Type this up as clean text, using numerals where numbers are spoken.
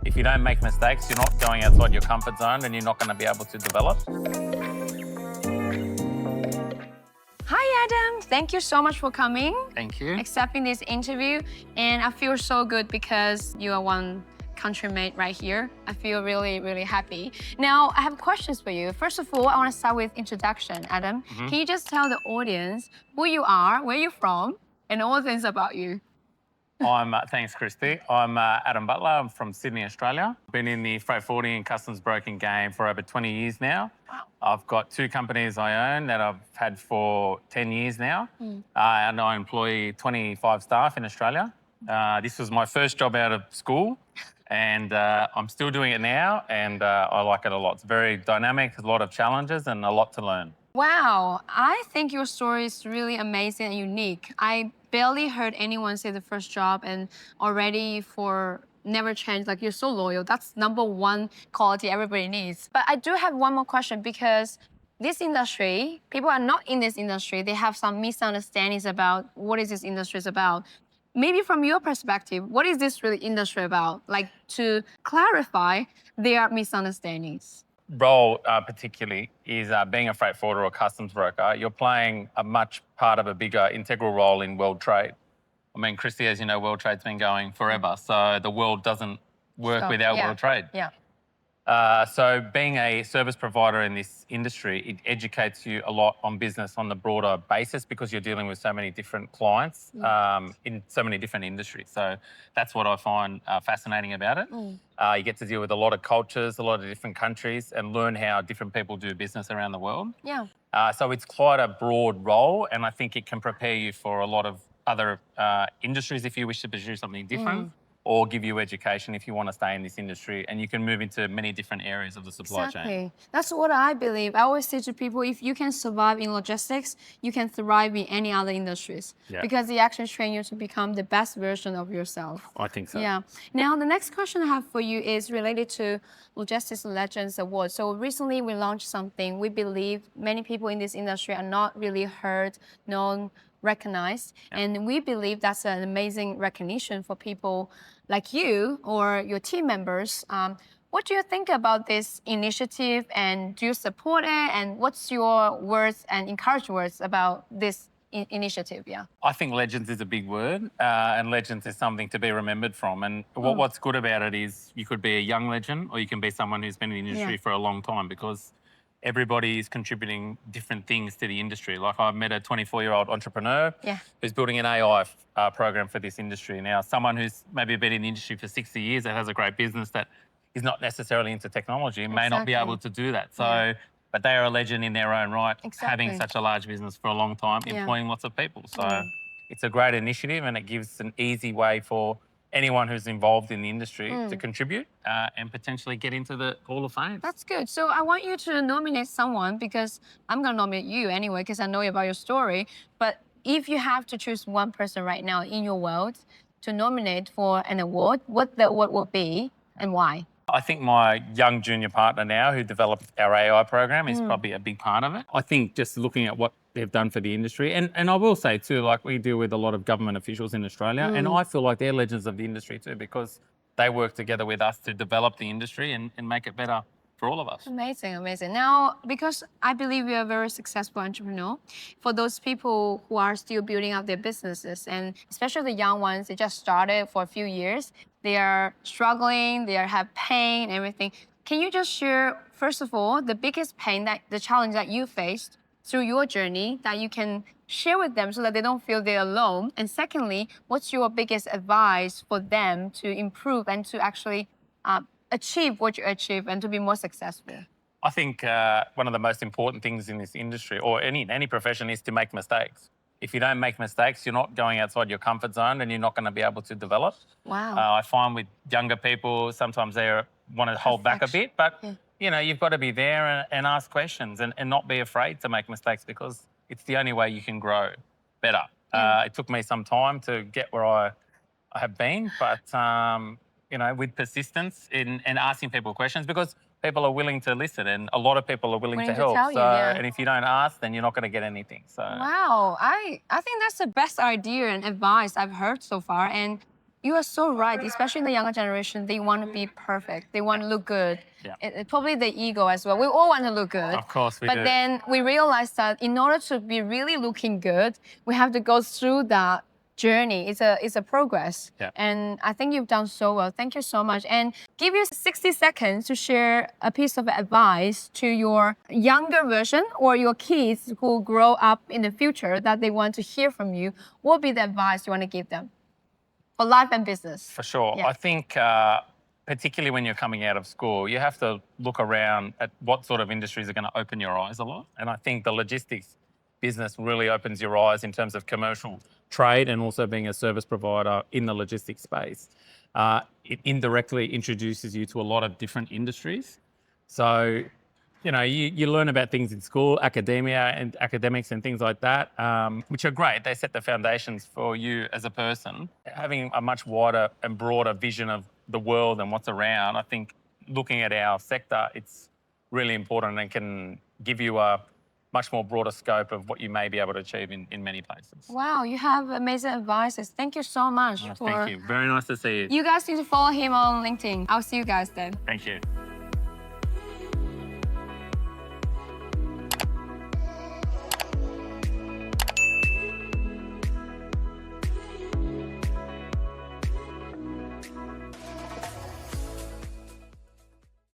If you don't make mistakes, you're not going outside your comfort zone and you're not going to be able to develop. Hi, Adam. Thank you so much for coming. Thank you. Accepting this interview. And I feel so good because you are one countrymate right here. I feel really, really happy. Now, I have questions for you. First of all, I want to start with introduction, Adam. Can you just tell the audience who you are, where you're from, and all things about you? Thanks, Christy. I'm Adam Butler. I'm from Sydney, Australia. Been in the freight forwarding and customs broking game for over 20 years now. Wow. I've got 2 companies I own that I've had for 10 years now. And I employ 25 staff in Australia. This was my first job out of school, and I'm still doing it now, and I like it a lot. It's very dynamic, a lot of challenges, and a lot to learn. Wow, I think your story is really amazing and unique. I barely heard anyone say the first job and already for never change, like you're so loyal. That's #1 quality everybody needs. But I do have one more question because this industry, people are not in this industry, they have some misunderstandings about what is this industry is about. Maybe from your perspective, what is this really industry about? Like to clarify their misunderstandings. Role particularly is being a freight forwarder or customs broker, you're playing a much part of a bigger integral role in world trade. I mean, Christy, as you know, world trade's been going forever, so the world doesn't work without world trade. Yeah. So being a service provider in this industry, it educates you a lot on business on the broader basis because you're dealing with so many different clients in so many different industries. So that's what I find fascinating about it. You get to deal with a lot of cultures, a lot of different countries, and learn how different people do business around the world. Yeah. So it's quite a broad role, and I think it can prepare you for a lot of other industries if you wish to pursue something different. Or give you education if you want to stay in this industry, and you can move into many different areas of the supply chain. That's what I believe. I always say to people, if you can survive in logistics, you can thrive in any other industries because they actually train you to become the best version of yourself. I think so. Yeah. Now, the next question I have for you is related to Logistics Legends Award. So recently we launched something. We believe many people in this industry are not really heard, known, recognized. And we believe that's an amazing recognition for people like you or your team members. What do you think about this initiative, and do you support it? And what's your words and encouraging words about this initiative? Yeah. I think legends is a big word, and legends is something to be remembered from. And what's good about it is you could be a young legend or you can be someone who's been in the industry for a long time, because everybody is contributing different things to the industry. Like I met a 24-year-old entrepreneur who's building an AI program for this industry. Now, someone who's maybe been in the industry for 60 years that has a great business that is not necessarily into technology may not be able to do that. So, but they are a legend in their own right, having such a large business for a long time, employing lots of people. So it's a great initiative, and it gives an easy way for anyone who's involved in the industry to contribute and potentially get into the Hall of Fame. That's good. So I want you to nominate someone, because I'm going to nominate you anyway, because I know about your story. But if you have to choose one person right now in your world to nominate for an award, what the award would be and why? I think my young junior partner now who developed our AI program is probably a big part of it. I think just looking at what they've done for the industry, and I will say too, like we deal with a lot of government officials in Australia, and I feel like they're legends of the industry too, because they work together with us to develop the industry and make it better for all of us. Amazing, amazing. Now, because I believe you're a very successful entrepreneur, for those people who are still building up their businesses, and especially the young ones, they just started for a few years, they are struggling, they have pain, everything. Can you just share, first of all, the biggest pain, the challenge that you faced through your journey that you can share with them so that they don't feel they're alone? And secondly, what's your biggest advice for them to improve and to actually achieve what you achieve and to be more successful? I think one of the most important things in this industry, or any profession, is to make mistakes. If you don't make mistakes, you're not going outside your comfort zone and you're not going to be able to develop. Wow. I find with younger people, sometimes they want to hold back a bit, but you know, you've got to be there and ask questions and not be afraid to make mistakes, because it's the only way you can grow better. It took me some time to get where I have been, but you know, with persistence and asking people questions, because people are willing to listen and a lot of people are willing to help. Tell you, and if you don't ask, then you're not going to get anything. So wow, I think that's the best idea and advice I've heard so far. And You are so right, especially the younger generation. They want to be perfect. They want to look good. Yeah. Probably the ego as well. We all want to look good. Of course we but do. Then we realize that in order to be really looking good, we have to go through that journey. It's a progress. Yeah. And I think you've done so well. Thank you so much. And give you 60 seconds to share a piece of advice to your younger version or your kids who grow up in the future that they want to hear from you. What would be the advice you want to give them for life and business? For sure. Yeah. I think particularly when you're coming out of school, you have to look around at what sort of industries are going to open your eyes a lot. And I think the logistics business really opens your eyes in terms of commercial trade and also being a service provider in the logistics space. It indirectly introduces you to a lot of different industries. So, you know, you learn about things in school, academia and academics and things like that, which are great. They set the foundations for you as a person. Having a much wider and broader vision of the world and what's around, I think looking at our sector, it's really important and can give you a much more broader scope of what you may be able to achieve in many places. Wow, you have amazing advices. Thank you so much. Thank you. Very nice to see you. You guys need to follow him on LinkedIn. I'll see you guys then. Thank you.